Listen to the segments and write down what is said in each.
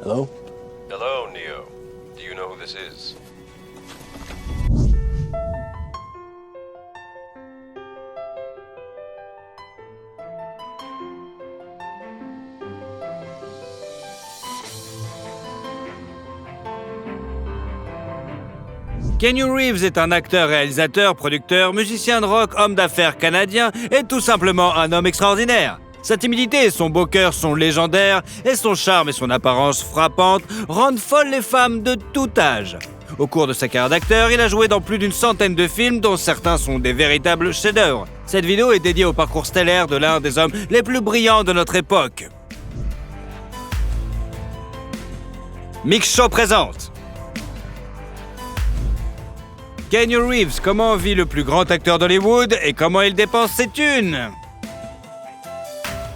Hello? Hello, Neo. Do you know who this is? Keanu Reeves est un acteur, réalisateur, producteur, musicien de rock, homme d'affaires canadien et tout simplement un homme extraordinaire. Sa timidité et son beau cœur sont légendaires et son charme et son apparence frappante rendent folles les femmes de tout âge. Au cours de sa carrière d'acteur, il a joué dans plus d'une centaine de films dont certains sont des véritables chefs-d'œuvre. Cette vidéo est dédiée au parcours stellaire de l'un des hommes les plus brillants de notre époque. Mix Show présente Keanu Reeves, comment vit le plus grand acteur d'Hollywood et comment il dépense ses thunes?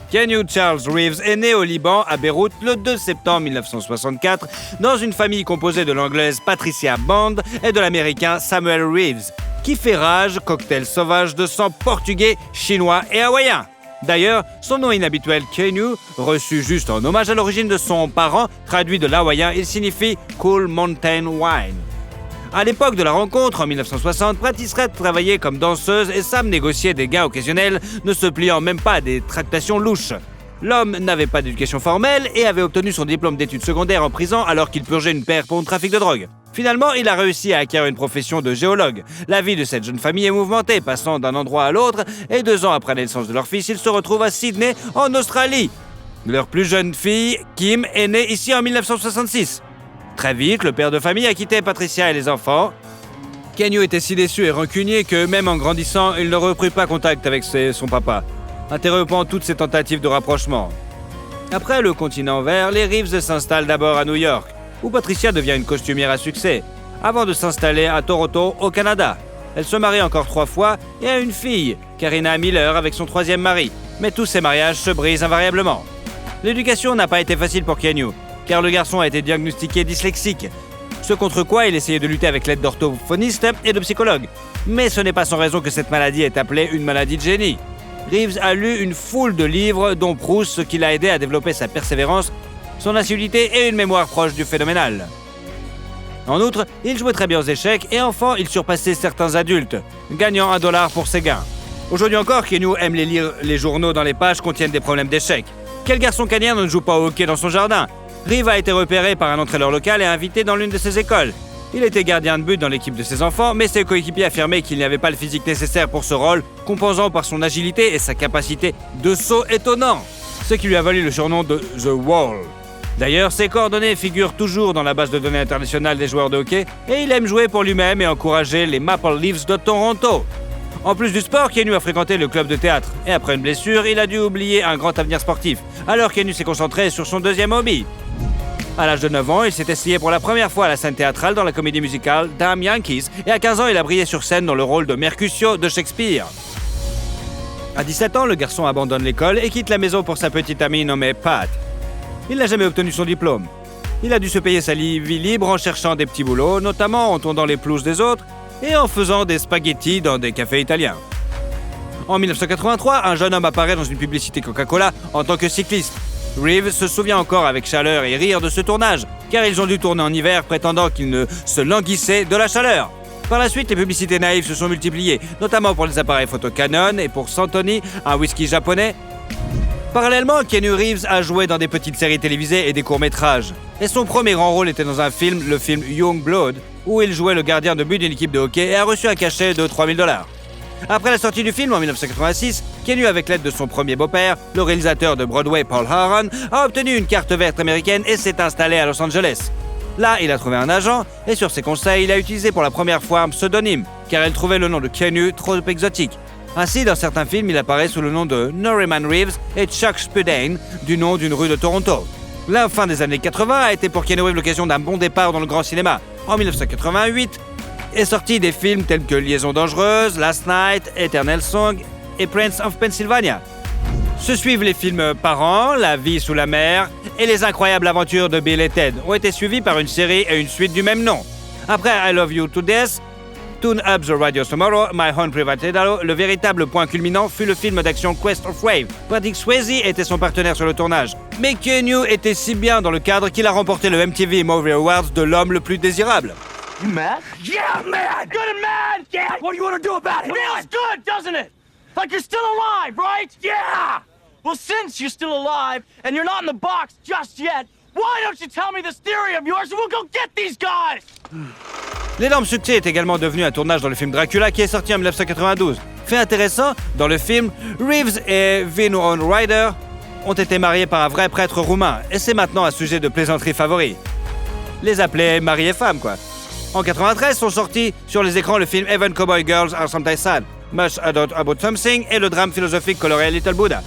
Keanu Charles Reeves est né au Liban, à Beyrouth, le 2 septembre 1964, dans une famille composée de l'anglaise Patricia Bond et de l'américain Samuel Reeves, qui fait rage, cocktail sauvage de sang portugais, chinois et hawaïen. D'ailleurs, son nom inhabituel Keanu, reçu juste en hommage à l'origine de son parent, traduit de l'hawaïen, il signifie « Cool Mountain Wine ». À l'époque de la rencontre, en 1960, Patricia travaillait comme danseuse et Sam négociait des gains occasionnels, ne se pliant même pas à des tractations louches. L'homme n'avait pas d'éducation formelle et avait obtenu son diplôme d'études secondaires en prison alors qu'il purgeait une peine pour le trafic de drogue. Finalement, il a réussi à acquérir une profession de géologue. La vie de cette jeune famille est mouvementée, passant d'un endroit à l'autre, et 2 ans après la naissance de leur fils, ils se retrouvent à Sydney, en Australie. Leur plus jeune fille, Kim, est née ici en 1966. Très vite, le père de famille a quitté Patricia et les enfants. Keanu était si déçu et rancunier que, même en grandissant, il ne reprit pas contact avec son papa, interrompant toutes ses tentatives de rapprochement. Après le continent vert, les Reeves s'installent d'abord à New York, où Patricia devient une costumière à succès, avant de s'installer à Toronto, au Canada. Elle se marie encore 3 fois et a une fille, Karina Miller, avec son 3e mari. Mais tous ces mariages se brisent invariablement. L'éducation n'a pas été facile pour Keanu, car le garçon a été diagnostiqué dyslexique, ce contre quoi il essayait de lutter avec l'aide d'orthophonistes et de psychologues. Mais ce n'est pas sans raison que cette maladie est appelée une maladie de génie. Reeves a lu une foule de livres, dont Proust, ce qui l'a aidé à développer sa persévérance, son assiduité et une mémoire proche du phénoménal. En outre, il jouait très bien aux échecs et enfant, il surpassait certains adultes, gagnant $1 pour ses gains. Aujourd'hui encore, Keanu aime lire les journaux dont les pages contiennent des problèmes d'échecs. Quel garçon canadien ne joue pas au hockey dans son jardin? Reeves a été repéré par un entraîneur local et invité dans l'une de ses écoles. Il était gardien de but dans l'équipe de ses enfants, mais ses coéquipiers affirmaient qu'il n'avait pas le physique nécessaire pour ce rôle, compensant par son agilité et sa capacité de saut étonnant, ce qui lui a valu le surnom de « The Wall ». D'ailleurs, ses coordonnées figurent toujours dans la base de données internationale des joueurs de hockey, et il aime jouer pour lui-même et encourager les Maple Leafs de Toronto. En plus du sport, Keanu a fréquenté le club de théâtre, et après une blessure, il a dû oublier un grand avenir sportif. Alors Keanu s'est concentré sur son 2e hobby. À l'âge de 9 ans, il s'est essayé pour la première fois à la scène théâtrale dans la comédie musicale Damn Yankees, et à 15 ans, il a brillé sur scène dans le rôle de Mercutio de Shakespeare. À 17 ans, le garçon abandonne l'école et quitte la maison pour sa petite amie nommée Pat. Il n'a jamais obtenu son diplôme. Il a dû se payer sa vie libre en cherchant des petits boulots, notamment en tondant les pelouses des autres et en faisant des spaghettis dans des cafés italiens. En 1983, un jeune homme apparaît dans une publicité Coca-Cola en tant que cycliste. Reeves se souvient encore avec chaleur et rire de ce tournage, car ils ont dû tourner en hiver prétendant qu'ils ne se languissaient de la chaleur. Par la suite, les publicités naïves se sont multipliées, notamment pour les appareils photo Canon et pour Santoni, un whisky japonais. Parallèlement, Keanu Reeves a joué dans des petites séries télévisées et des courts-métrages. Et son premier grand rôle était dans un film, le film Young Blood, où il jouait le gardien de but d'une équipe de hockey et a reçu un cachet de $3000. Après la sortie du film en 1986, Keanu, avec l'aide de son premier beau-père, le réalisateur de Broadway Paul Haran, a obtenu une carte verte américaine et s'est installé à Los Angeles. Là, il a trouvé un agent et sur ses conseils, il a utilisé pour la première fois un pseudonyme, car il trouvait le nom de Keanu trop exotique. Ainsi, dans certains films, il apparaît sous le nom de Norman Reeves et Chuck Spudane, du nom d'une rue de Toronto. La fin des années 80 a été pour Keanu Reeves l'occasion d'un bon départ dans le grand cinéma. En 1988, est sorti des films tels que Liaison dangereuse, Last Night, Eternal Song et Prince of Pennsylvania. Se suivent les films Parents, La vie sous la mer et Les incroyables aventures de Bill et Ted ont été suivis par une série et une suite du même nom. Après I Love You to Death, Tune Up the Radio Tomorrow, My Own Private Idaho, le véritable point culminant fut le film d'action Quest of Wave. Patrick Swayze était son partenaire sur le tournage. Mais Keanu était si bien dans le cadre qu'il a remporté le MTV Movie Awards de l'homme le plus désirable. You mad? Yeah, I'm mad! Good and mad! Yeah! What do you want to do about it? Feels good, doesn't it? Like you're still alive, right? Yeah! Well, since you're still alive, and you're not in the box just yet, why don't you tell me this theory of yours and we'll go get these guys? L'énorme succès est également devenu un tournage dans le film Dracula qui est sorti en 1992. Fait intéressant, dans le film, Reeves et Winona Ryder ont été mariés par un vrai prêtre roumain, et c'est maintenant un sujet de plaisanterie favori. Les appeler mari et femme, quoi. En 93 sont sortis sur les écrans le film Even Cowboy Girls Are Sometimes Sad, Much Ado About Something et le drame philosophique coloré Little Buddha.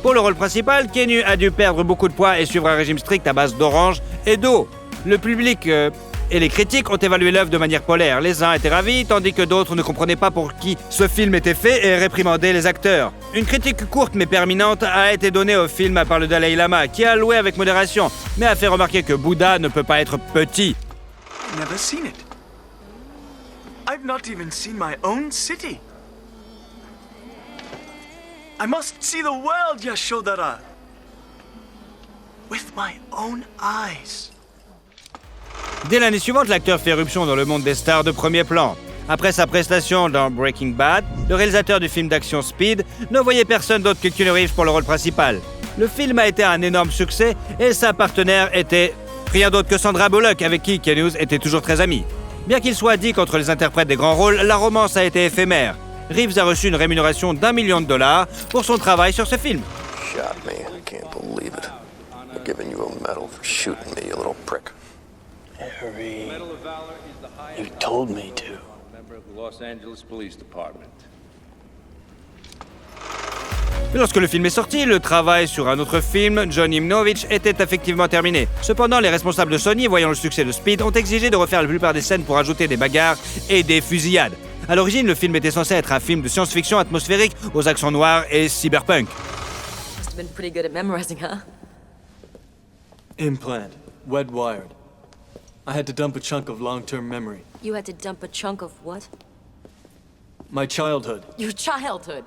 Pour le rôle principal, Keanu a dû perdre beaucoup de poids et suivre un régime strict à base d'orange et d'eau. Le public et les critiques ont évalué l'œuvre de manière polaire. Les uns étaient ravis, tandis que d'autres ne comprenaient pas pour qui ce film était fait et réprimandaient les acteurs. Une critique courte mais permanente a été donnée au film par le Dalai Lama, qui a loué avec modération, mais a fait remarquer que Bouddha ne peut pas être petit. I've never seen it. I've not even seen my own city. I must see the world, Yashodhara. With my own eyes. Dès l'année suivante, l'acteur fait éruption dans le monde des stars de premier plan. Après sa prestation dans Breaking Bad, le réalisateur du film d'action Speed ne voyait personne d'autre que Keanu Reeves pour le rôle principal. Le film a été un énorme succès et sa partenaire était rien d'autre que Sandra Bullock, avec qui Keanu était toujours très ami. Bien qu'il soit dit qu'entre les interprètes des grands rôles, la romance a été éphémère. Reeves a reçu une rémunération d'$1 million pour son travail sur ce film. Shot me. I can't believe it. I'm giving you a medal for shooting me, you little prick. Harry, you told me to. Los Angeles Police Department. Lorsque le film est sorti, le travail sur un autre film, John Imnovich, était effectivement terminé. Cependant, les responsables de Sony, voyant le succès de Speed, ont exigé de refaire la plupart des scènes pour ajouter des bagarres et des fusillades. À l'origine, le film était censé être un film de science-fiction atmosphérique aux accents noirs et cyberpunk. Must have been pretty good at memorizing, huh? Implant. Wet wired. I had to dump a chunk of long-term memory. You had to dump a chunk of what? My childhood. Your childhood.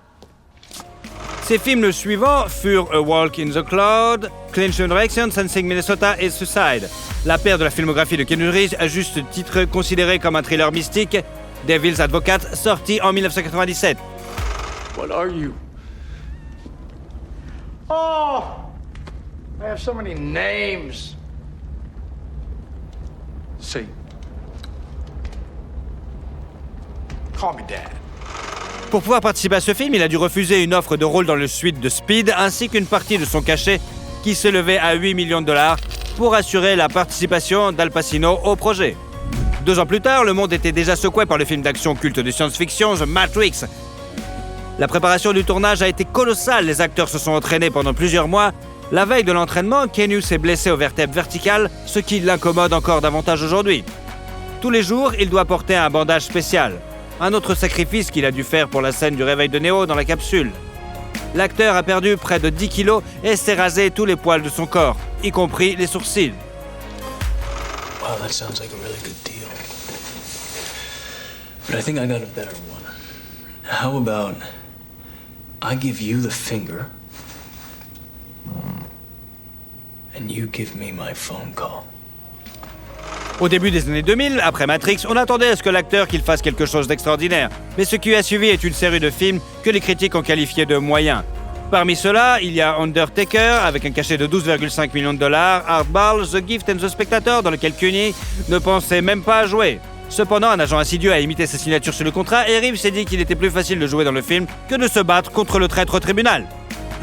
Ses films suivants furent A Walk in the Cloud, Clinch Direction, Sensing Minnesota et Suicide. La paire de la filmographie de Keanu Reeves, à juste titre considéré comme un thriller mystique, Devil's Advocate, sorti en 1997. What are you? Oh! I have so many names. Say. Call me Dad. Pour pouvoir participer à ce film, il a dû refuser une offre de rôle dans le suite de Speed, ainsi qu'une partie de son cachet qui s'élevait à $8 millions pour assurer la participation d'Al Pacino au projet. 2 ans plus tard, le monde était déjà secoué par le film d'action culte de science-fiction The Matrix. La préparation du tournage a été colossale, les acteurs se sont entraînés pendant plusieurs mois. La veille de l'entraînement, Keanu s'est blessé aux vertèbres verticales, ce qui l'incommode encore davantage aujourd'hui. Tous les jours, il doit porter un bandage spécial. Un autre sacrifice qu'il a dû faire pour la scène du réveil de Neo dans la capsule. L'acteur a perdu près de 10 kilos et s'est rasé tous les poils de son corps, y compris les sourcils. Wow, that sounds like a really good deal. But I think I got a better one. How about I give you the finger and you give me my phone call? Au début des années 2000, après Matrix, on attendait à ce que l'acteur qu'il fasse quelque chose d'extraordinaire. Mais ce qui a suivi est une série de films que les critiques ont qualifiés de moyens. Parmi ceux-là, il y a Undertaker, avec un cachet de $12,5 millions, Hardball, The Gift and the Spectator, dans lequel Keanu ne pensait même pas jouer. Cependant, un agent insidieux a imité sa signature sur le contrat et Reeves s'est dit qu'il était plus facile de jouer dans le film que de se battre contre le traître au tribunal.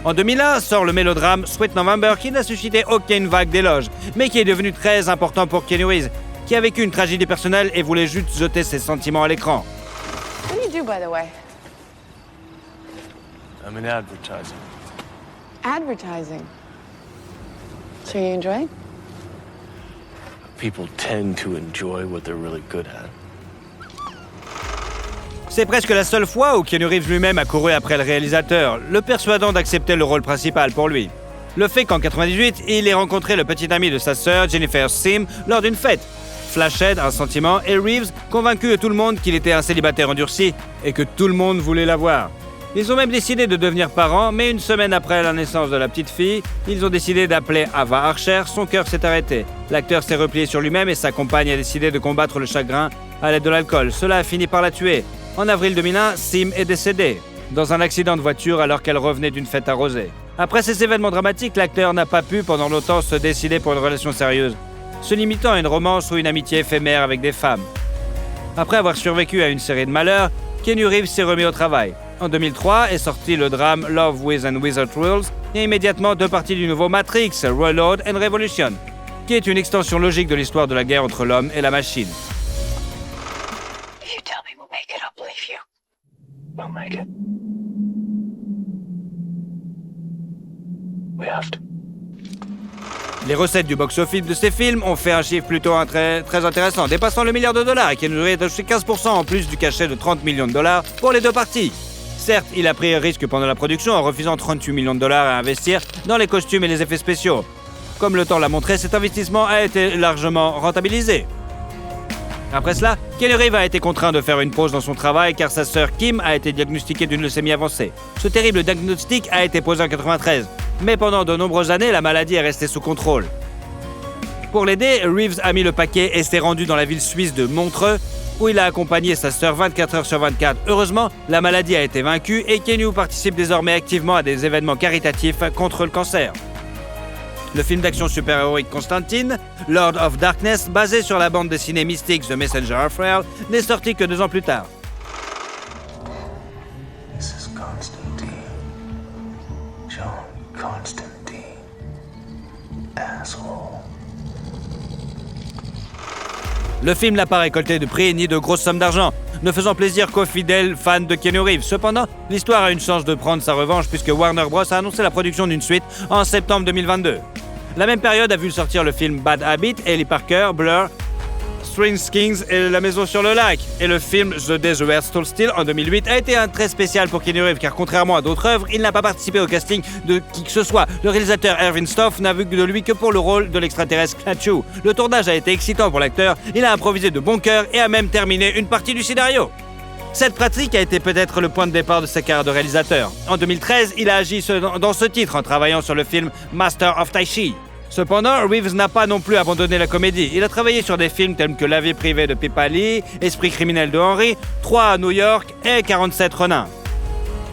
En 2001 sort le mélodrame Sweet November qui n'a suscité aucune vague d'éloges, mais qui est devenu très important pour Keanu Reeves, qui a vécu une tragédie personnelle et voulait juste jeter ses sentiments à l'écran. What do you do, by the way? I'm in advertising. Advertising. So you enjoy? People tend to enjoy what they're really good at. C'est presque la seule fois où Keanu Reeves lui-même a couru après le réalisateur, le persuadant d'accepter le rôle principal pour lui. Le fait qu'en 98, il ait rencontré le petit ami de sa sœur, Jennifer Sim, lors d'une fête. flashait un sentiment et Reeves convaincu de tout le monde qu'il était un célibataire endurci et que tout le monde voulait l'avoir. Ils ont même décidé de devenir parents, mais une semaine après la naissance de la petite fille, ils ont décidé d'appeler Ava Archer. Son cœur s'est arrêté. L'acteur s'est replié sur lui-même et sa compagne a décidé de combattre le chagrin à l'aide de l'alcool. Cela a fini par la tuer. En avril 2001, Sim est décédée dans un accident de voiture alors qu'elle revenait d'une fête arrosée. Après ces événements dramatiques, l'acteur n'a pas pu pendant longtemps se décider pour une relation sérieuse, se limitant à une romance ou une amitié éphémère avec des femmes. Après avoir survécu à une série de malheurs, Keanu Reeves s'est remis au travail. En 2003 est sorti le drame Love with and Without Rules et immédiatement 2 parties du nouveau Matrix, Reload and Revolution, qui est une extension logique de l'histoire de la guerre entre l'homme et la machine. If you tell me we'll make it, I'll believe you. We'll make it. We have to. Les recettes du box-office de ces films ont fait un chiffre plutôt très intéressant, dépassant le $1 milliard et qui nous aurait touché 15% en plus du cachet de $30 millions pour les 2 parties. Certes, il a pris un risque pendant la production en refusant $38 millions à investir dans les costumes et les effets spéciaux. Comme le temps l'a montré, cet investissement a été largement rentabilisé. Après cela, Keanu Reeves a été contraint de faire une pause dans son travail car sa sœur Kim a été diagnostiquée d'une leucémie avancée. Ce terrible diagnostic a été posé en 1993, mais pendant de nombreuses années, la maladie est restée sous contrôle. Pour l'aider, Reeves a mis le paquet et s'est rendu dans la ville suisse de Montreux, où il a accompagné sa sœur 24 heures sur 24. Heureusement, la maladie a été vaincue et Keanu participe désormais activement à des événements caritatifs contre le cancer. Le film d'action super-héroïque Constantine, Lord of Darkness, basé sur la bande dessinée mystique The Messenger of Hell, n'est sorti que 2 ans plus tard. This is Constantine. John Constantine. Asshole. Le film n'a pas récolté de prix ni de grosses sommes d'argent, ne faisant plaisir qu'aux fidèles fans de Keanu Reeves. Cependant, l'histoire a une chance de prendre sa revanche puisque Warner Bros. A annoncé la production d'une suite en septembre 2022. La même période a vu sortir le film Bad Habit, Ellie Parker, Blur, Strange Kings et La Maison sur le Lac. Et le film The Day the Earth Stood Still en 2008 a été un très spécial pour Keanu Reeves car contrairement à d'autres œuvres, il n'a pas participé au casting de qui que ce soit. Le réalisateur Erwin Stoff n'a vu de lui que pour le rôle de l'extraterrestre Klaatu. Le tournage a été excitant pour l'acteur, il a improvisé de bon cœur et a même terminé une partie du scénario. Cette pratique a été peut-être le point de départ de sa carrière de réalisateur. En 2013, il a agi dans ce titre en travaillant sur le film Master of Tai Chi. Cependant, Reeves n'a pas non plus abandonné la comédie. Il a travaillé sur des films tels que La vie privée de Pippa Lee, Esprit criminel de Henry, 3 à New York et 47 Renins.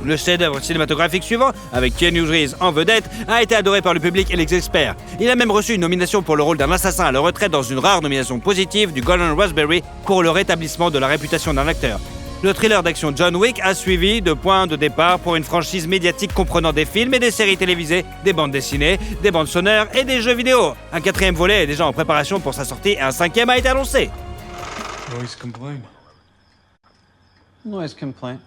Le chef-d'œuvre cinématographique suivant, avec Keanu Reeves en vedette, a été adoré par le public et les experts. Il a même reçu une nomination pour le rôle d'un assassin à la retraite dans une rare nomination positive du Golden Raspberry pour le rétablissement de la réputation d'un acteur. Le thriller d'action John Wick a suivi de point de départ pour une franchise médiatique comprenant des films et des séries télévisées, des bandes dessinées, des bandes sonores et des jeux vidéo. Un 4e volet est déjà en préparation pour sa sortie et un 5e a été annoncé. Noise complaint. Noise complaint.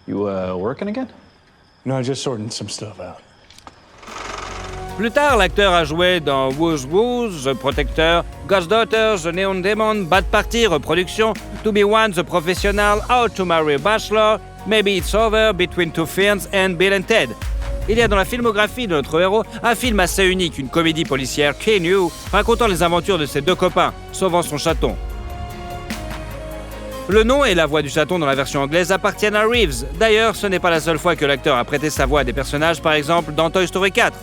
You working again? No, just sorting some stuff out. Plus tard, l'acteur a joué dans Woo's Woo's, The Protector, Ghost Daughter, The Neon Demon, Bad Party, reproduction, To Be One, The Professional, How to Marry a Bachelor, Maybe It's Over, Between Two Ferns and Bill and Ted. Il y a dans la filmographie de notre héros un film assez unique, une comédie policière, Keanu, racontant les aventures de ses 2 copains, sauvant son chaton. Le nom et la voix du chaton dans la version anglaise appartiennent à Reeves. D'ailleurs, ce n'est pas la seule fois que l'acteur a prêté sa voix à des personnages, par exemple dans Toy Story 4.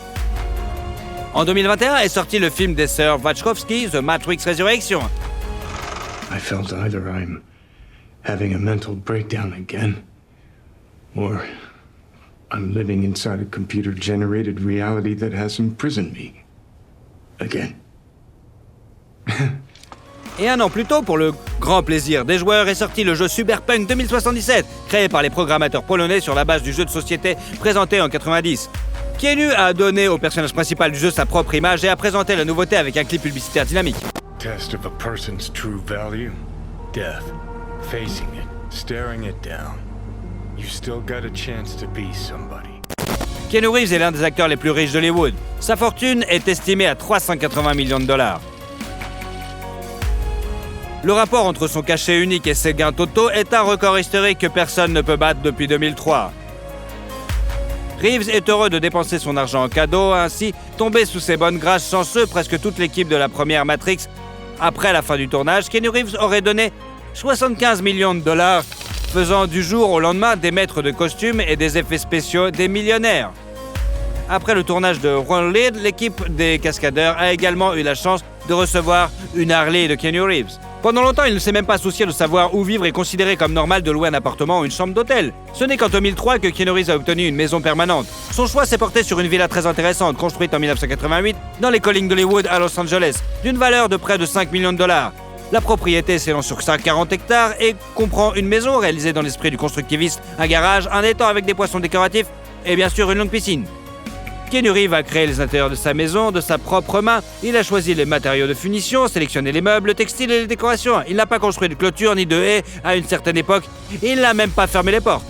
En 2021 est sorti le film des sœurs Wachowski, The Matrix Resurrection. I felt either I'm having a mental breakdown again, or I'm living inside a computer-generated reality that has imprisoned me again. Et 1 an plus tôt, pour le grand plaisir des joueurs, est sorti le jeu Cyberpunk 2077, créé par les programmateurs polonais sur la base du jeu de société présenté en 90. Keanu a donné au personnage principal du jeu sa propre image et a présenté la nouveauté avec un clip publicitaire dynamique. Test of a person's true value? Death. Facing it. Staring it down. You still got a chance to be somebody. Keanu Reeves est l'un des acteurs les plus riches d'Hollywood. Sa fortune est estimée à $380 millions. Le rapport entre son cachet unique et ses gains totaux est un record historique que personne ne peut battre depuis 2003. Reeves est heureux de dépenser son argent en cadeaux, ainsi tombé sous ses bonnes grâces chanceux, presque toute l'équipe de la première Matrix. Après la fin du tournage, Keanu Reeves aurait donné 75 millions de dollars, faisant du jour au lendemain des maîtres de costumes et des effets spéciaux des millionnaires. Après le tournage de Ron Lead, l'équipe des cascadeurs a également eu la chance de recevoir une Harley de Keanu Reeves. Pendant longtemps, il ne s'est même pas soucié de savoir où vivre et considéré comme normal de louer un appartement ou une chambre d'hôtel. Ce n'est qu'en 2003 que Keanu Reeves a obtenu une maison permanente. Son choix s'est porté sur une villa très intéressante, construite en 1988 dans les collines d'Hollywood à Los Angeles, d'une valeur de près de 5 millions de dollars. La propriété s'élance sur 40 hectares et comprend une maison réalisée dans l'esprit du constructiviste, un garage, un étang avec des poissons décoratifs et bien sûr une longue piscine. Keanu Reeves a créé les intérieurs de sa maison de sa propre main. Il a choisi les matériaux de finition, sélectionné les meubles, le textile et les décorations. Il n'a pas construit de clôture ni de haies à une certaine époque. Il n'a même pas fermé les portes.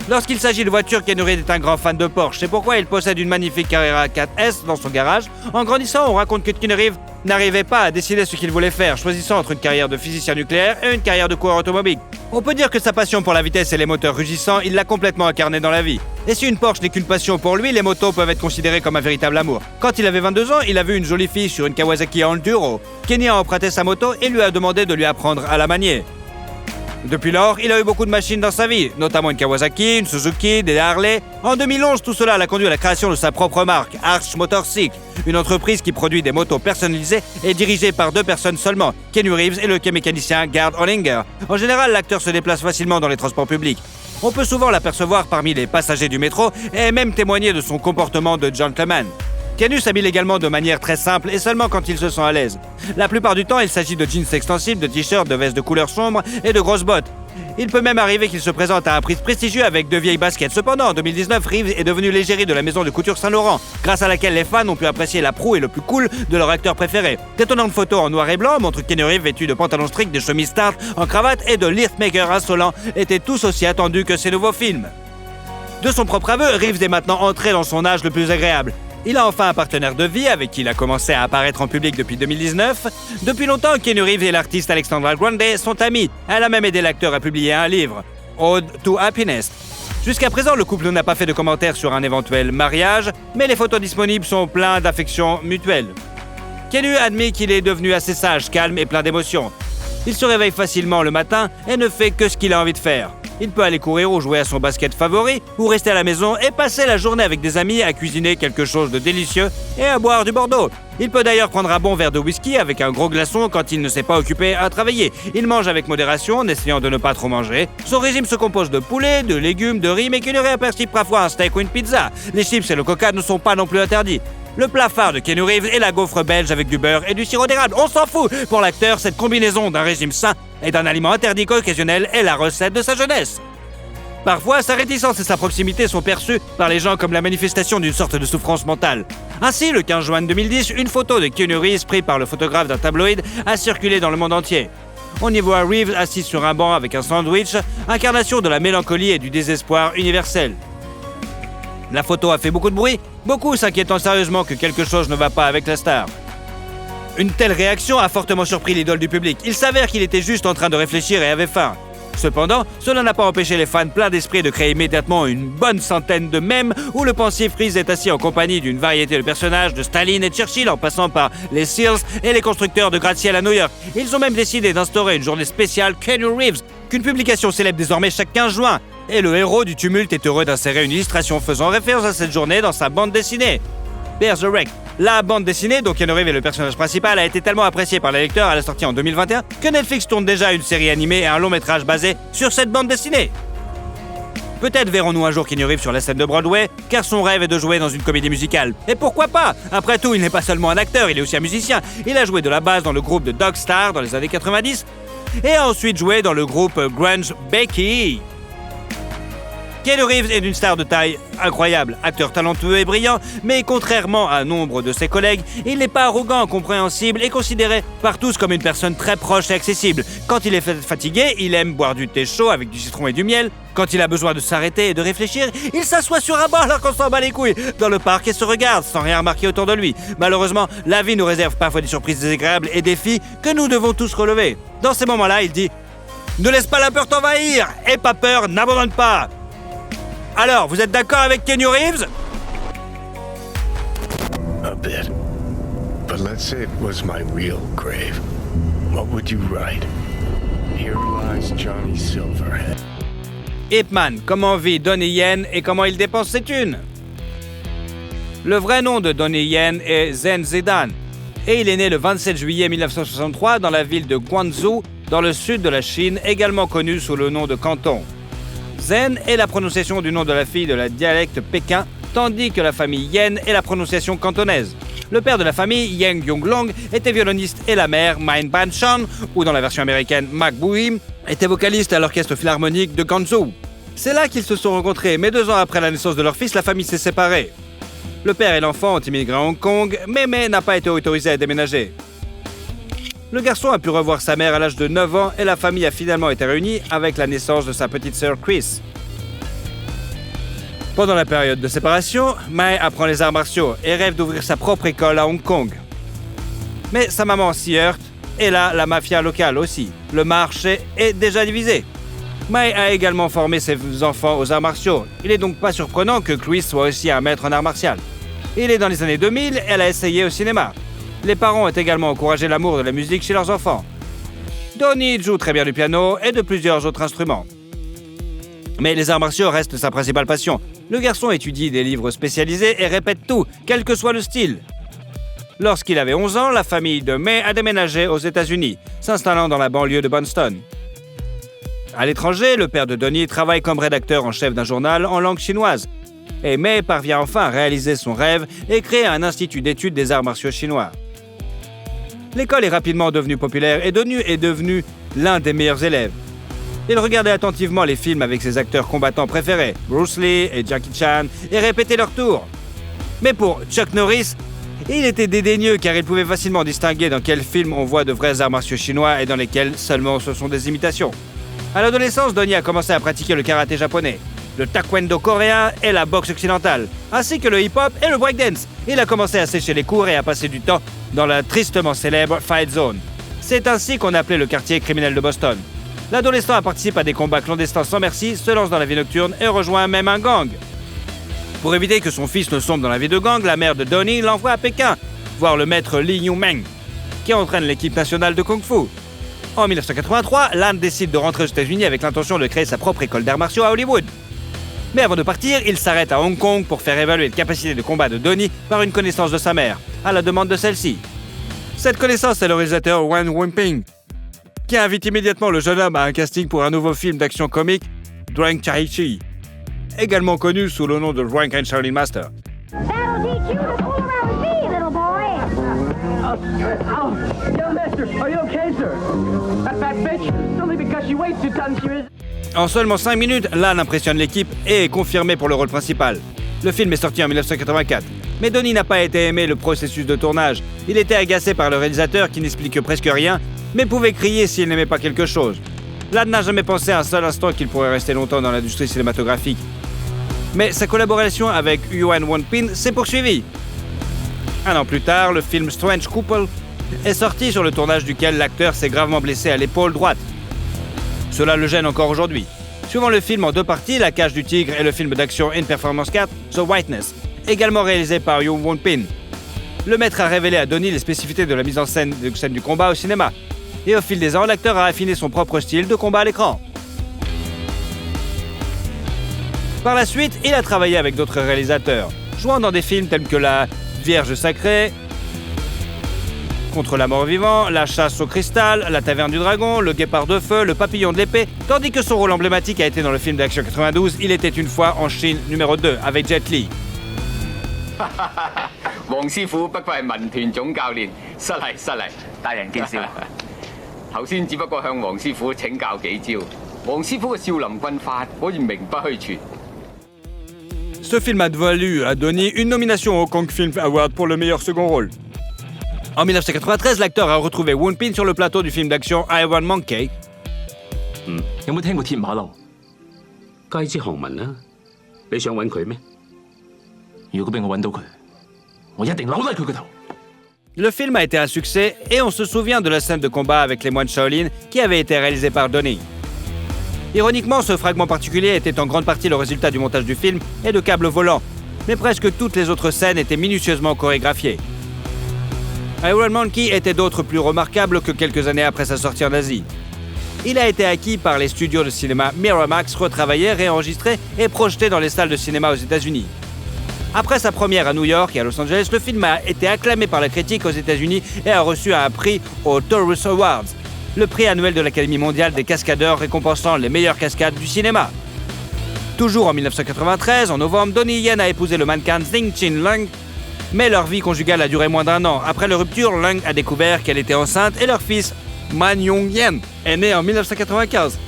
Lorsqu'il s'agit de voitures, Keanu Reeves est un grand fan de Porsche. C'est pourquoi il possède une magnifique Carrera 4S dans son garage. En grandissant, on raconte que Keanu Reeves n'arrivait pas à décider ce qu'il voulait faire, choisissant entre une carrière de physicien nucléaire et une carrière de coureur automobile. On peut dire que sa passion pour la vitesse et les moteurs rugissants, il l'a complètement incarné dans la vie. Et si une Porsche n'est qu'une passion pour lui, les motos peuvent être considérées comme un véritable amour. Quand il avait 22 ans, il a vu une jolie fille sur une Kawasaki Enduro. Kenny a emprunté sa moto et lui a demandé de lui apprendre à la manier. Depuis lors, il a eu beaucoup de machines dans sa vie, notamment une Kawasaki, une Suzuki, des Harley. En 2011, tout cela l'a conduit à la création de sa propre marque, Arch Motorcycle, une entreprise qui produit des motos personnalisées et dirigée par 2 personnes seulement, Keanu Reeves et le mécanicien Gerd Hollinger. En général, l'acteur se déplace facilement dans les transports publics. On peut souvent l'apercevoir parmi les passagers du métro et même témoigner de son comportement de gentleman. Keanu s'habille également de manière très simple et seulement quand il se sent à l'aise. La plupart du temps, il s'agit de jeans extensibles, de t-shirts, de vestes de couleur sombre et de grosses bottes. Il peut même arriver qu'il se présente à un prix prestigieux avec 2 vieilles baskets. Cependant, en 2019, Reeves est devenu l'égérie de la maison de couture Saint-Laurent, grâce à laquelle les fans ont pu apprécier la proue et le plus cool de leur acteur préféré. D'étonnantes photos en noir et blanc montrent Keanu Reeves vêtu de pantalons stricts, de chemises teintes en cravate et de liftmakers insolents étaient tous aussi attendus que ses nouveaux films. De son propre aveu, Reeves est maintenant entré dans son âge le plus agréable. Il a enfin un partenaire de vie avec qui il a commencé à apparaître en public depuis 2019. Depuis longtemps, Keanu Reeves et l'artiste Alexandra Grande sont amis. Elle a même aidé l'acteur à publier un livre, Ode to Happiness. Jusqu'à présent, le couple n'a pas fait de commentaires sur un éventuel mariage, mais les photos disponibles sont pleines d'affection mutuelle. Keanu admet qu'il est devenu assez sage, calme et plein d'émotions. Il se réveille facilement le matin et ne fait que ce qu'il a envie de faire. Il peut aller courir ou jouer à son basket favori, ou rester à la maison et passer la journée avec des amis à cuisiner quelque chose de délicieux et à boire du Bordeaux. Il peut d'ailleurs prendre un bon verre de whisky avec un gros glaçon quand il ne s'est pas occupé à travailler. Il mange avec modération en essayant de ne pas trop manger. Son régime se compose de poulet, de légumes, de riz, mais Keanu Reeves apprécie parfois un steak ou une pizza. Les chips et le coca ne sont pas non plus interdits. Le plat phare de Keanu Reeves est la gaufre belge avec du beurre et du sirop d'érable. On s'en fout! Pour l'acteur, cette combinaison d'un régime sain et d'un aliment interdit occasionnel est la recette de sa jeunesse. Parfois, sa réticence et sa proximité sont perçues par les gens comme la manifestation d'une sorte de souffrance mentale. Ainsi, le 15 juin 2010, une photo de Keanu Reeves prise par le photographe d'un tabloïd a circulé dans le monde entier. On y voit Reeves assis sur un banc avec un sandwich, incarnation de la mélancolie et du désespoir universel. La photo a fait beaucoup de bruit, beaucoup s'inquiétant sérieusement que quelque chose ne va pas avec la star. Une telle réaction a fortement surpris l'idole du public. Il s'avère qu'il était juste en train de réfléchir et avait faim. Cependant, cela n'a pas empêché les fans pleins d'esprit de créer immédiatement une bonne centaine de mèmes où le pensif Reeves est assis en compagnie d'une variété de personnages de Staline et Churchill en passant par les Seals et les constructeurs de gratte-ciel à New York. Ils ont même décidé d'instaurer une journée spéciale Keanu Reeves, qu'une publication célèbre désormais chaque 15 juin. Et le héros du tumulte est heureux d'insérer une illustration faisant référence à cette journée dans sa bande dessinée. Bear the Wreck. La bande dessinée, dont Keanu Reeves est le personnage principal, a été tellement appréciée par les lecteurs à la sortie en 2021 que Netflix tourne déjà une série animée et un long métrage basé sur cette bande dessinée. Peut-être verrons-nous un jour Keanu Reeves sur la scène de Broadway, car son rêve est de jouer dans une comédie musicale. Et pourquoi pas? Après tout, il n'est pas seulement un acteur, il est aussi un musicien. Il a joué de la basse dans le groupe de Dog Star dans les années 90 et a ensuite joué dans le groupe grunge Becky. Keanu Reeves est d'une star de taille incroyable, acteur talentueux et brillant, mais contrairement à nombre de ses collègues, il n'est pas arrogant, compréhensible et considéré par tous comme une personne très proche et accessible. Quand il est fatigué, il aime boire du thé chaud avec du citron et du miel. Quand il a besoin de s'arrêter et de réfléchir, il s'assoit sur un banc alors qu'on s'en bat les couilles dans le parc et se regarde sans rien remarquer autour de lui. Malheureusement, la vie nous réserve parfois des surprises désagréables et défis que nous devons tous relever. Dans ces moments-là, il dit « Ne laisse pas la peur t'envahir, et pas peur, n'abandonne pas !» Alors, vous êtes d'accord avec Keanu Reeves? A bit. But let's say it was my real grave. What would you write? Here lies Johnny Silverhead. Ip Man, comment vit Donnie Yen et comment il dépense ses thunes? Le vrai nom de Donnie Yen est Zen Zidane, et il est né le 27 juillet 1963 dans la ville de Guangzhou, dans le sud de la Chine, également connue sous le nom de Canton. Zen est la prononciation du nom de la fille de la dialecte pékin, tandis que la famille Yen est la prononciation cantonaise. Le père de la famille, Yang Yonglong, était violoniste et la mère, Min Ban-chan, ou dans la version américaine, Mak Buim, était vocaliste à l'orchestre philharmonique de Guangzhou. C'est là qu'ils se sont rencontrés, mais 2 ans après la naissance de leur fils, la famille s'est séparée. Le père et l'enfant ont immigré à Hong Kong, mais May n'a pas été autorisé à déménager. Le garçon a pu revoir sa mère à l'âge de 9 ans et la famille a finalement été réunie avec la naissance de sa petite sœur Chris. Pendant la période de séparation, May apprend les arts martiaux et rêve d'ouvrir sa propre école à Hong Kong. Mais sa maman s'y heurte, et là, la mafia locale aussi. Le marché est déjà divisé. May a également formé ses enfants aux arts martiaux. Il est donc pas surprenant que Chris soit aussi un maître en arts martiaux. Il est dans les années 2000, elle a essayé au cinéma. Les parents ont également encouragé l'amour de la musique chez leurs enfants. Donnie joue très bien du piano et de plusieurs autres instruments. Mais les arts martiaux restent sa principale passion. Le garçon étudie des livres spécialisés et répète tout, quel que soit le style. Lorsqu'il avait 11 ans, la famille de May a déménagé aux États-Unis, s'installant dans la banlieue de Boston. À l'étranger, le père de Donnie travaille comme rédacteur en chef d'un journal en langue chinoise. Et May parvient enfin à réaliser son rêve et créer un institut d'études des arts martiaux chinois. L'école est rapidement devenue populaire et Donnie est devenu l'un des meilleurs élèves. Il regardait attentivement les films avec ses acteurs combattants préférés, Bruce Lee et Jackie Chan, et répétait leurs tours. Mais pour Chuck Norris, il était dédaigneux car il pouvait facilement distinguer dans quels films on voit de vrais arts martiaux chinois et dans lesquels seulement ce sont des imitations. À l'adolescence, Donnie a commencé à pratiquer le karaté japonais, le taekwondo coréen et la boxe occidentale, ainsi que le hip-hop et le breakdance. Il a commencé à sécher les cours et à passer du temps dans la tristement célèbre Fight Zone. C'est ainsi qu'on appelait le quartier criminel de Boston. L'adolescent participe à des combats clandestins sans merci, se lance dans la vie nocturne et rejoint même un gang. Pour éviter que son fils ne sombre dans la vie de gang, la mère de Donnie l'envoie à Pékin, voir le maître Li Yumeng, qui entraîne l'équipe nationale de Kung Fu. En 1983, Lan décide de rentrer aux États-Unis avec l'intention de créer sa propre école d'arts martiaux à Hollywood. Mais avant de partir, il s'arrête à Hong Kong pour faire évaluer les capacités de combat de Donnie par une connaissance de sa mère, à la demande de celle-ci. Cette connaissance est le réalisateur Wan Wenping, qui invite immédiatement le jeune homme à un casting pour un nouveau film d'action comique, Drang Chai Chi, également connu sous le nom de Drunk and Shaolin Master. That'll teach you to fool around with me, little boy. Young mister, are you okay, sir? That fat bitch, it's only because she weighs 2 tons, she is... En seulement 5 minutes, Lan impressionne l'équipe et est confirmé pour le rôle principal. Le film est sorti en 1984. Mais Donnie n'a pas été aimé le processus de tournage. Il était agacé par le réalisateur qui n'explique presque rien, mais pouvait crier s'il n'aimait pas quelque chose. Lan n'a jamais pensé un seul instant qu'il pourrait rester longtemps dans l'industrie cinématographique. Mais sa collaboration avec Yuan Wonpin s'est poursuivie. 1 an plus tard, le film Strange Couple est sorti, sur le tournage duquel l'acteur s'est gravement blessé à l'épaule droite. Cela le gêne encore aujourd'hui. Suivant le film en 2 parties, La Cage du Tigre et le film d'action In Performance 4, The Whiteness, également réalisé par Yu Wonpin. Le maître a révélé à Donnie les spécificités de la mise en scène du combat au cinéma. Et au fil des ans, l'acteur a affiné son propre style de combat à l'écran. Par la suite, il a travaillé avec d'autres réalisateurs, jouant dans des films tels que La Vierge Sacrée, Contre la mort vivant, La Chasse au cristal, La Taverne du Dragon, Le Guépard de feu, Le Papillon de l'épée, tandis que son rôle emblématique a été dans le film d'action 92, Il était une fois en Chine numéro 2 avec Jet Li. 黃師傅不愧係民團總教練，失禮失禮，大人見笑。頭先只不過向黃師傅請教幾招，黃師傅嘅少林軍法可以名不虛傳。 Ce film a valu à Donnie une nomination au Kong Film Award pour le meilleur second rôle. En 1993, l'acteur a retrouvé Wonpin sur le plateau du film d'action Iron Monkey. 有冇聽過鐵馬騮？雞之航文啦，你想揾佢咩？如果俾我揾到佢，我一定扭低佢個頭。 Le film a été un succès et on se souvient de la scène de combat avec les moines Shaolin qui avait été réalisée par Donnie. Ironiquement, ce fragment particulier était en grande partie le résultat du montage du film et de câbles volants, mais presque toutes les autres scènes étaient minutieusement chorégraphiées. Iron Monkey était d'autres plus remarquables que quelques années après sa sortie en Asie. Il a été acquis par les studios de cinéma Miramax, retravaillé, réenregistré et projeté dans les salles de cinéma aux États-Unis. Après sa première à New York et à Los Angeles, le film a été acclamé par la critique aux États-Unis et a reçu un prix aux Taurus Awards, le prix annuel de l'Académie mondiale des cascadeurs récompensant les meilleures cascades du cinéma. Toujours en 1993, en novembre, Donnie Yen a épousé le mannequin Xing-Chin Lung, mais leur vie conjugale a duré moins d'1 an. Après leur rupture, Lung a découvert qu'elle était enceinte et leur fils, Man Yong-yen, est né en 1995.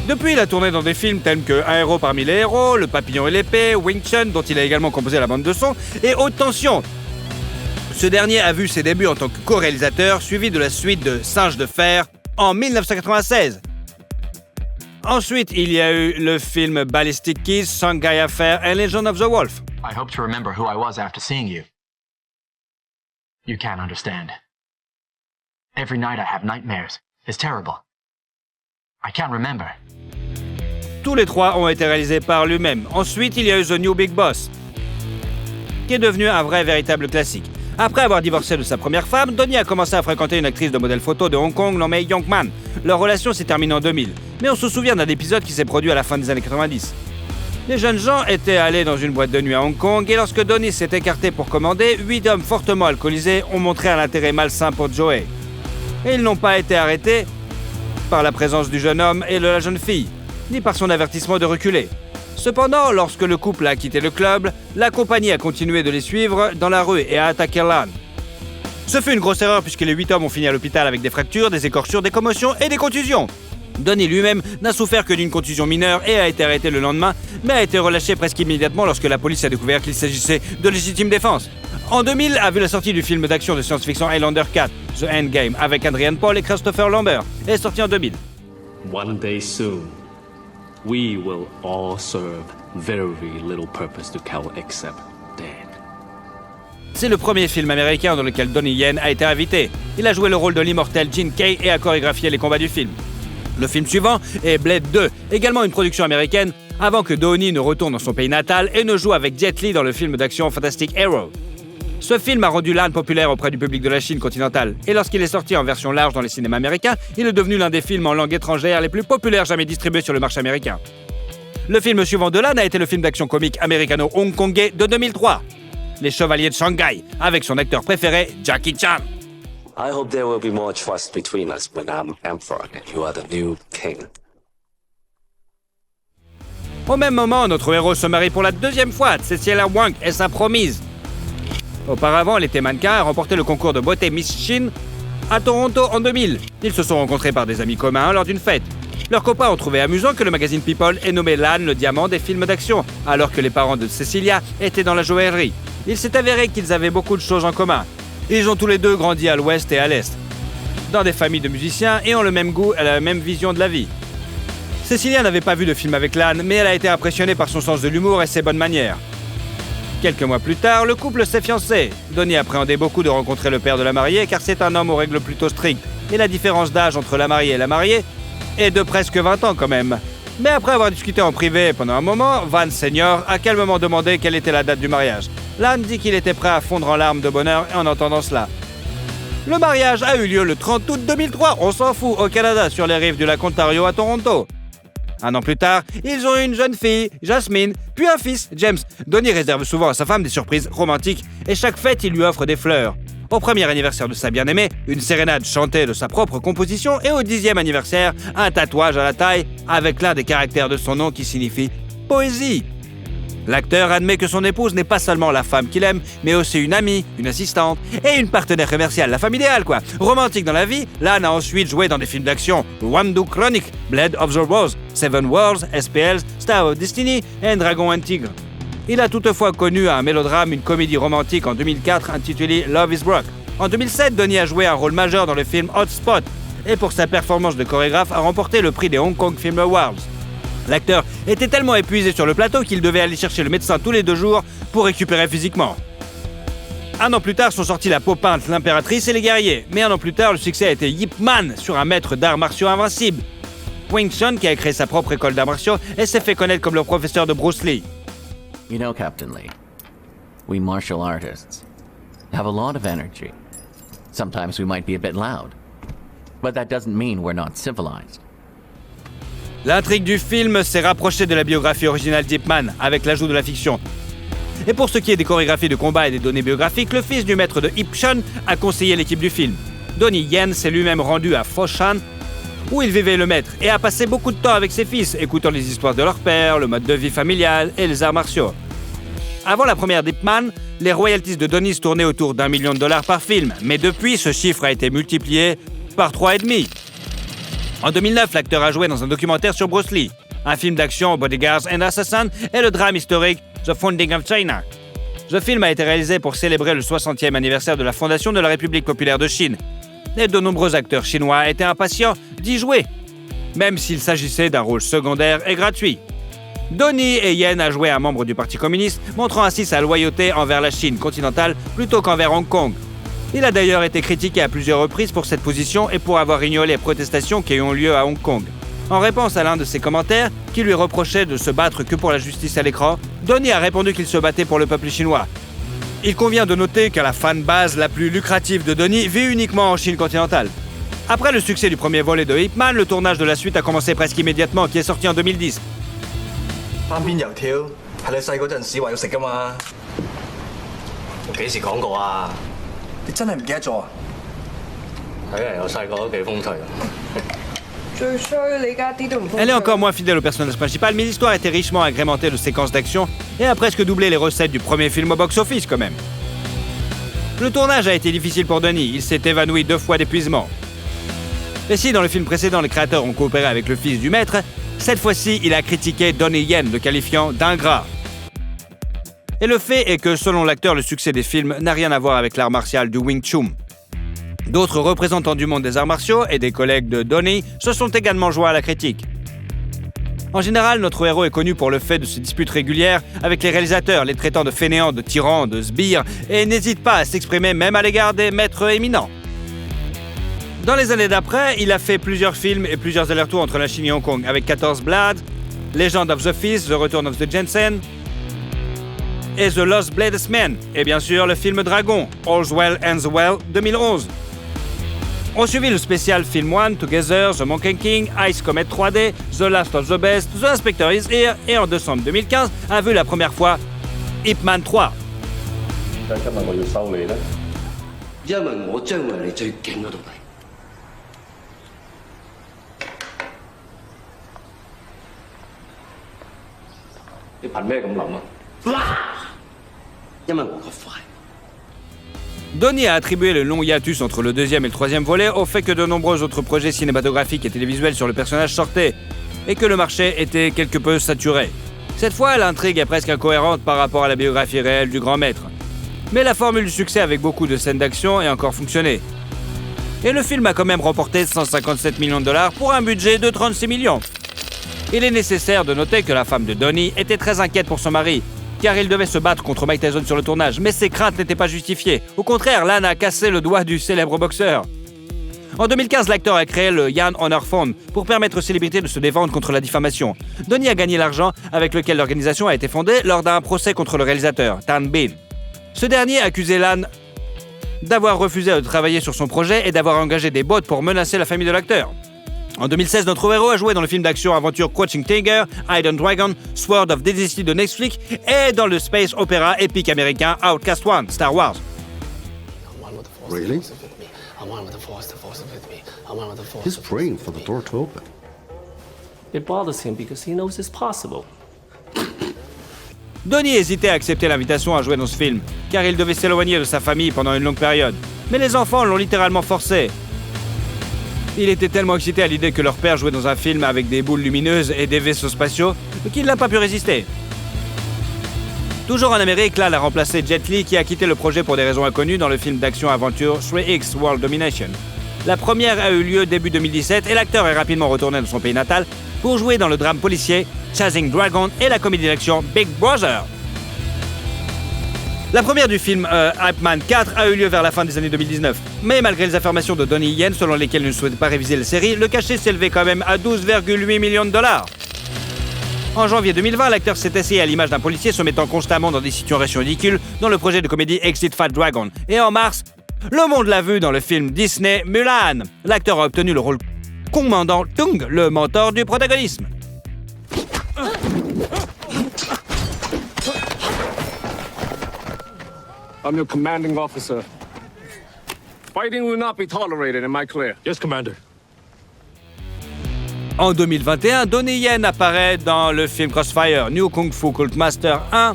Depuis, il a tourné dans des films tels que Un héros parmi les héros, Le papillon et l'épée, Wing Chun, dont il a également composé la bande de son, et Haute tension. Ce dernier a vu ses débuts en tant que co-réalisateur, suivi de la suite de Singe de fer en 1996. Ensuite, il y a eu le film Ballistic Keys, Shanghai Affair et Legend of the Wolf. I hope to remember who I was after seeing you. You can't understand. Every night I have nightmares. It's terrible. I can't remember. Tous les trois ont été réalisés par lui-même. Ensuite, il y a eu The New Big Boss, qui est devenu un vrai véritable classique. Après avoir divorcé de sa première femme, Donnie a commencé à fréquenter une actrice de modèle photo de Hong Kong nommée Young Man. Leur relation s'est terminée en 2000, mais on se souvient d'un épisode qui s'est produit à la fin des années 90. Les jeunes gens étaient allés dans une boîte de nuit à Hong Kong et lorsque Donnie s'est écarté pour commander, 8 hommes fortement alcoolisés ont montré un intérêt malsain pour Joey. Et ils n'ont pas été arrêtés par la présence du jeune homme et de la jeune fille, ni par son avertissement de reculer. Cependant, lorsque le couple a quitté le club, la compagnie a continué de les suivre dans la rue et a attaqué Lan. Ce fut une grosse erreur puisque les 8 hommes ont fini à l'hôpital avec des fractures, des écorchures, des commotions et des contusions. Donnie lui-même n'a souffert que d'une contusion mineure et a été arrêté le lendemain, mais a été relâché presque immédiatement lorsque la police a découvert qu'il s'agissait de légitime défense. En 2000 a vu la sortie du film d'action de science-fiction Highlander 4, The Endgame, avec Adrian Paul et Christopher Lambert, et est sorti en 2000. One day soon, we will all serve very little purpose to Cal except dead. C'est le premier film américain dans lequel Donnie Yen a été invité. Il a joué le rôle de l'immortel Gene Kay et a chorégraphié les combats du film. Le film suivant est Blade 2, également une production américaine, avant que Donnie ne retourne dans son pays natal et ne joue avec Jet Li dans le film d'action Fantastic Hero. Ce film a rendu Lan populaire auprès du public de la Chine continentale, et lorsqu'il est sorti en version large dans les cinémas américains, il est devenu l'un des films en langue étrangère les plus populaires jamais distribués sur le marché américain. Le film suivant de Lan a été le film d'action comique américano-hongkongais de 2003, Les Chevaliers de Shanghai, avec son acteur préféré, Jackie Chan. I hope there will be more trust between us when I'm emperor and you are the new king. Au même moment, notre héros se marie pour la 2e fois. Cecilia Wang est sa promise. Auparavant, elle était mannequin et a remporté le concours de beauté Miss Chin à Toronto en 2000. Ils se sont rencontrés par des amis communs lors d'une fête. Leurs copains ont trouvé amusant que le magazine People ait nommé Lan le diamant des films d'action, alors que les parents de Cecilia étaient dans la joaillerie. Il s'est avéré qu'ils avaient beaucoup de choses en commun. Ils ont tous les deux grandi à l'ouest et à l'est, dans des familles de musiciens et ont le même goût et la même vision de la vie. Cecilia n'avait pas vu de film avec Lan, mais elle a été impressionnée par son sens de l'humour et ses bonnes manières. Quelques mois plus tard, le couple s'est fiancé. Donnie appréhendait beaucoup de rencontrer le père de la mariée car c'est un homme aux règles plutôt strictes. Et la différence d'âge entre la mariée et la mariée est de presque 20 ans quand même. Mais après avoir discuté en privé pendant un moment, Van Senior a calmement demandé quelle était la date du mariage. Lan dit qu'il était prêt à fondre en larmes de bonheur en entendant cela. Le mariage a eu lieu le 30 août 2003, on s'en fout, au Canada, sur les rives du lac Ontario à Toronto. Un an plus tard, ils ont eu une jeune fille, Jasmine, puis un fils, James. Donnie réserve souvent à sa femme des surprises romantiques et chaque fête, il lui offre des fleurs. Au premier anniversaire de sa bien-aimée, une sérénade chantée de sa propre composition et au 10e anniversaire, un tatouage à la taille avec l'un des caractères de son nom qui signifie « poésie ». L'acteur admet que son épouse n'est pas seulement la femme qu'il aime, mais aussi une amie, une assistante et une partenaire commerciale, la femme idéale quoi. Romantique dans la vie, Lan a ensuite joué dans des films d'action, Wandu Chronic, Blade of the Rose, Seven Wars, SPLs, Star of Destiny et Dragon and Tigre. Il a toutefois connu un mélodrame, une comédie romantique en 2004 intitulée Love is Broke. En 2007, Donnie a joué un rôle majeur dans le film Hot Spot et pour sa performance de chorégraphe a remporté le prix des Hong Kong Film Awards. L'acteur était tellement épuisé sur le plateau qu'il devait aller chercher le médecin tous les 2 jours pour récupérer physiquement. Un an plus tard sont sortis La peau peinte, L'Impératrice et Les Guerriers. Mais un an plus tard, le succès a été Yip Man sur un maître d'arts martiaux invincible. Wing Chun qui a créé sa propre école d'arts martiaux et s'est fait connaître comme le professeur de Bruce Lee. You know, Captain Lee, we martial artists have a lot of energy. Sometimes we might be a bit loud, but that doesn't mean we're not civilized. L'intrigue du film s'est rapprochée de la biographie originale d'Ip Man, avec l'ajout de la fiction. Et pour ce qui est des chorégraphies de combat et des données biographiques, le fils du maître de Ip Chun a conseillé l'équipe du film. Donnie Yen s'est lui-même rendu à Foshan, où il vivait le maître, et a passé beaucoup de temps avec ses fils, écoutant les histoires de leur père, le mode de vie familial et les arts martiaux. Avant la première d'Ip Man, les royalties de Donnie se tournaient autour d'$1 million par film, mais depuis, ce chiffre a été multiplié par 3,5. En 2009, l'acteur a joué dans un documentaire sur Bruce Lee, un film d'action Bodyguards and Assassins et le drame historique The Founding of China. Ce film a été réalisé pour célébrer le 60e anniversaire de la fondation de la République populaire de Chine. Et de nombreux acteurs chinois étaient impatients d'y jouer, même s'il s'agissait d'un rôle secondaire et gratuit. Donnie Yen a joué un membre du Parti communiste, montrant ainsi sa loyauté envers la Chine continentale plutôt qu'envers Hong Kong. Il a d'ailleurs été critiqué à plusieurs reprises pour cette position et pour avoir ignoré les protestations qui ont lieu à Hong Kong. En réponse à l'un de ses commentaires, qui lui reprochait de se battre que pour la justice à l'écran, Donnie a répondu qu'il se battait pour le peuple chinois. Il convient de noter que la fanbase la plus lucrative de Donnie vit uniquement en Chine continentale. Après le succès du premier volet de Ip Man, le tournage de la suite a commencé presque immédiatement, qui est sorti en 2010. 單邊油條係你細嗰陣時話要食㗎嘛？我幾時講過啊？你真係唔記得咗啊？睇嚟我細個都幾風趣。Elle est encore moins fidèle au personnage principal, mais l'histoire était richement agrémentée de séquences d'action et a presque doublé les recettes du premier film au box-office quand même. Le tournage a été difficile pour Donnie, il s'est évanoui 2 fois d'épuisement. Et si dans le film précédent les créateurs ont coopéré avec le fils du maître, cette fois-ci il a critiqué Donnie Yen, le qualifiant d'ingrat. Et le fait est que selon l'acteur, le succès des films n'a rien à voir avec l'art martial du Wing Chun. D'autres représentants du monde des arts martiaux et des collègues de Donnie se sont également joints à la critique. En général, notre héros est connu pour le fait de se disputes régulières avec les réalisateurs, les traitant de fainéants, de tyrans, de sbires, et n'hésite pas à s'exprimer même à l'égard des maîtres éminents. Dans les années d'après, il a fait plusieurs films et plusieurs allers-retours entre la Chine et Hong Kong, avec 14 Blades, Legend of the Fist, The Return of the Jensen, et The Lost Bladesman, et bien sûr le film Dragon, All's Well Ends Well 2011. On suivit le spécial Film 1, Together, The Monkey King, Ice Comet 3D, The Last of the Best, The Inspector is Here, et en décembre 2015 a vu la première fois Ip Man 3. 點解今日我要收你呢？因為我將會係你最勁嗰度嚟。你憑咩咁諗啊？因為我個快。 Donnie a attribué le long hiatus entre le deuxième et le troisième volet au fait que de nombreux autres projets cinématographiques et télévisuels sur le personnage sortaient, et que le marché était quelque peu saturé. Cette fois, l'intrigue est presque incohérente par rapport à la biographie réelle du grand maître. Mais la formule du succès avec beaucoup de scènes d'action a encore fonctionné. Et le film a quand même remporté $157 millions pour un budget de 36 millions. Il est nécessaire de noter que la femme de Donnie était très inquiète pour son mari, car il devait se battre contre Mike Tyson sur le tournage, mais ses craintes n'étaient pas justifiées. Au contraire, l'âne a cassé le doigt du célèbre boxeur. En 2015, l'acteur a créé le Yan Honor Fund pour permettre aux célébrités de se défendre contre la diffamation. Donnie a gagné l'argent avec lequel l'organisation a été fondée lors d'un procès contre le réalisateur, Tan Bin. Ce dernier accusait l'âne d'avoir refusé de travailler sur son projet et d'avoir engagé des bots pour menacer la famille de l'acteur. En 2016, notre héros a joué dans le film d'action-aventure Crouching Tiger, Hidden Dragon, Sword of Dynasty de Netflix et dans le space opéra épique américain Outcast One, Star Wars. Really? He's praying for the door to open. It bothers him because he knows it's possible. Donnie hésitait à accepter l'invitation à jouer dans ce film, car il devait s'éloigner de sa famille pendant une longue période. Mais les enfants l'ont littéralement forcé. Il était tellement excité à l'idée que leur père jouait dans un film avec des boules lumineuses et des vaisseaux spatiaux qu'il n'a pas pu résister. Toujours en Amérique, Lan a remplacé Jet Li qui a quitté le projet pour des raisons inconnues dans le film d'action-aventure 3X World Domination. La première a eu lieu début 2017 et l'acteur est rapidement retourné dans son pays natal pour jouer dans le drame policier Chasing Dragon et la comédie d'action Big Brother. La première du film Ip Man 4 a eu lieu vers la fin des années 2019. Mais malgré les affirmations de Donnie Yen selon lesquelles il ne souhaitait pas réviser la série, le cachet s'élevait quand même à 12,8 millions de dollars. En janvier 2020, l'acteur s'est essayé à l'image d'un policier se mettant constamment dans des situations ridicules dans le projet de comédie Exit Fat Dragon. Et en mars, le monde l'a vu dans le film Disney Mulan. L'acteur a obtenu le rôle commandant Tung, le mentor du protagonisme. I'm your commanding officer. Fighting will not be tolerated, am I clear? Yes, Commander. En 2021, Donnie Yen apparaît dans le film Crossfire, New Kung Fu Cult Master 1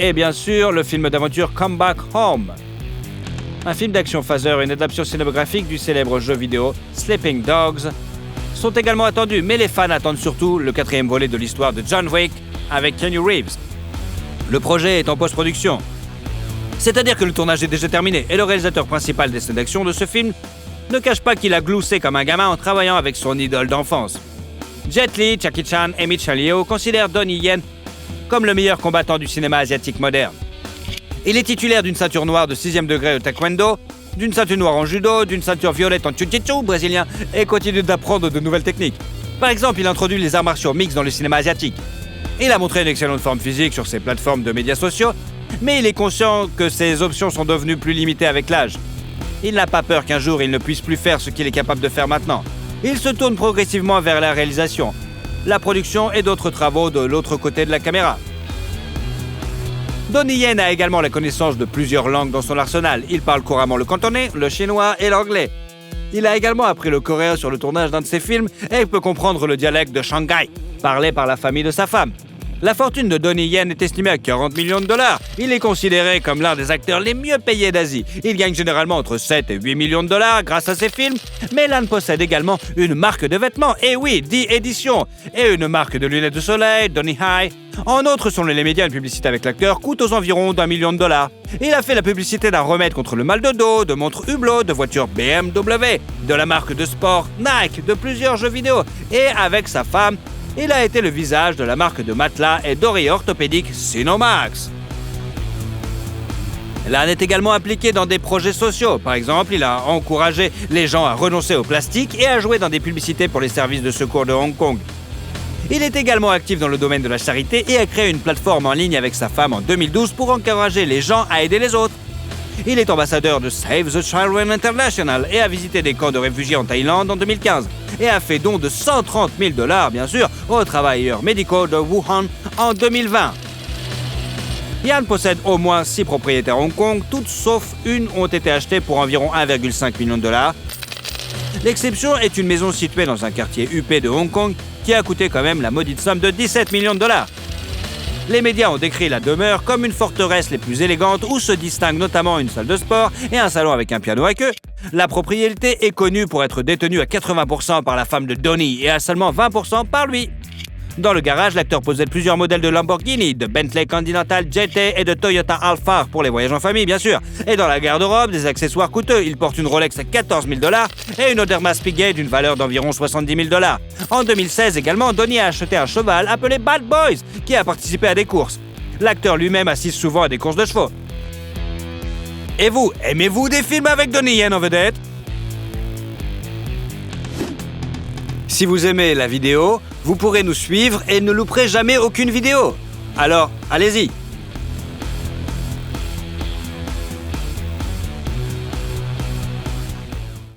et bien sûr le film d'aventure Come Back Home. Un film d'action phaser et une adaptation cinématographique du célèbre jeu vidéo Sleeping Dogs sont également attendus, mais les fans attendent surtout le 4e volet de l'histoire de John Wick avec Keanu Reeves. Le projet est en post-production. C'est-à-dire que le tournage est déjà terminé et le réalisateur principal des scènes d'action de ce film ne cache pas qu'il a gloussé comme un gamin en travaillant avec son idole d'enfance. Jet Li, Jackie Chan et Michelle Yeoh considèrent Donnie Yen comme le meilleur combattant du cinéma asiatique moderne. Il est titulaire d'une ceinture noire de 6e degré au taekwondo, d'une ceinture noire en judo, d'une ceinture violette en jiu-jitsu brésilien et continue d'apprendre de nouvelles techniques. Par exemple, il introduit les arts martiaux mixtes dans le cinéma asiatique. Il a montré une excellente forme physique sur ses plateformes de médias sociaux, mais il est conscient que ses options sont devenues plus limitées avec l'âge. Il n'a pas peur qu'un jour il ne puisse plus faire ce qu'il est capable de faire maintenant. Il se tourne progressivement vers la réalisation, la production et d'autres travaux de l'autre côté de la caméra. Donnie Yen a également la connaissance de plusieurs langues dans son arsenal. Il parle couramment le cantonais, le chinois et l'anglais. Il a également appris le coréen sur le tournage d'un de ses films et peut comprendre le dialecte de Shanghai, parlé par la famille de sa femme. La fortune de Donnie Yen est estimée à 40 millions de dollars. Il est considéré comme l'un des acteurs les mieux payés d'Asie. Il gagne généralement entre 7 et 8 millions de dollars grâce à ses films, mais Lan possède également une marque de vêtements, et oui, 10 éditions, et une marque de lunettes de soleil, Donnie High. En outre, selon les médias, une publicité avec l'acteur coûte aux environs d'1 million de dollars. Il a fait la publicité d'un remède contre le mal de dos, de montres Hublot, de voitures BMW, de la marque de sport Nike, de plusieurs jeux vidéo, et avec sa femme, il a été le visage de la marque de matelas et d'oreillers orthopédiques Sinomax. Lan est également impliqué dans des projets sociaux. Par exemple, il a encouragé les gens à renoncer au plastique et à jouer dans des publicités pour les services de secours de Hong Kong. Il est également actif dans le domaine de la charité et a créé une plateforme en ligne avec sa femme en 2012 pour encourager les gens à aider les autres. Il est ambassadeur de Save the Children International et a visité des camps de réfugiés en Thaïlande en 2015 et a fait don de 130 000 $, bien sûr, aux travailleurs médicaux de Wuhan en 2020. Yan possède au moins 6 propriétés à Hong Kong, toutes sauf une ont été achetées pour environ 1,5 million de $. L'exception est une maison située dans un quartier huppé de Hong Kong qui a coûté quand même la maudite somme de 17 millions de $. Les médias ont décrit la demeure comme une forteresse les plus élégantes où se distingue notamment une salle de sport et un salon avec un piano à queue. La propriété est connue pour être détenue à 80% par la femme de Donnie et à seulement 20% par lui. Dans le garage, l'acteur possède plusieurs modèles de Lamborghini, de Bentley Continental GT et de Toyota Alphard pour les voyages en famille, bien sûr. Et dans la garde-robe, des accessoires coûteux. Il porte une Rolex à 14 000 $ et une Oderma Spiget d'une valeur d'environ 70 000 $. En 2016 également, Donnie a acheté un cheval appelé Bad Boys, qui a participé à des courses. L'acteur lui-même assiste souvent à des courses de chevaux. Et vous, aimez-vous des films avec Donnie Yen en vedette? Si vous aimez la vidéo, vous pourrez nous suivre et ne louperez jamais aucune vidéo. Alors, allez-y,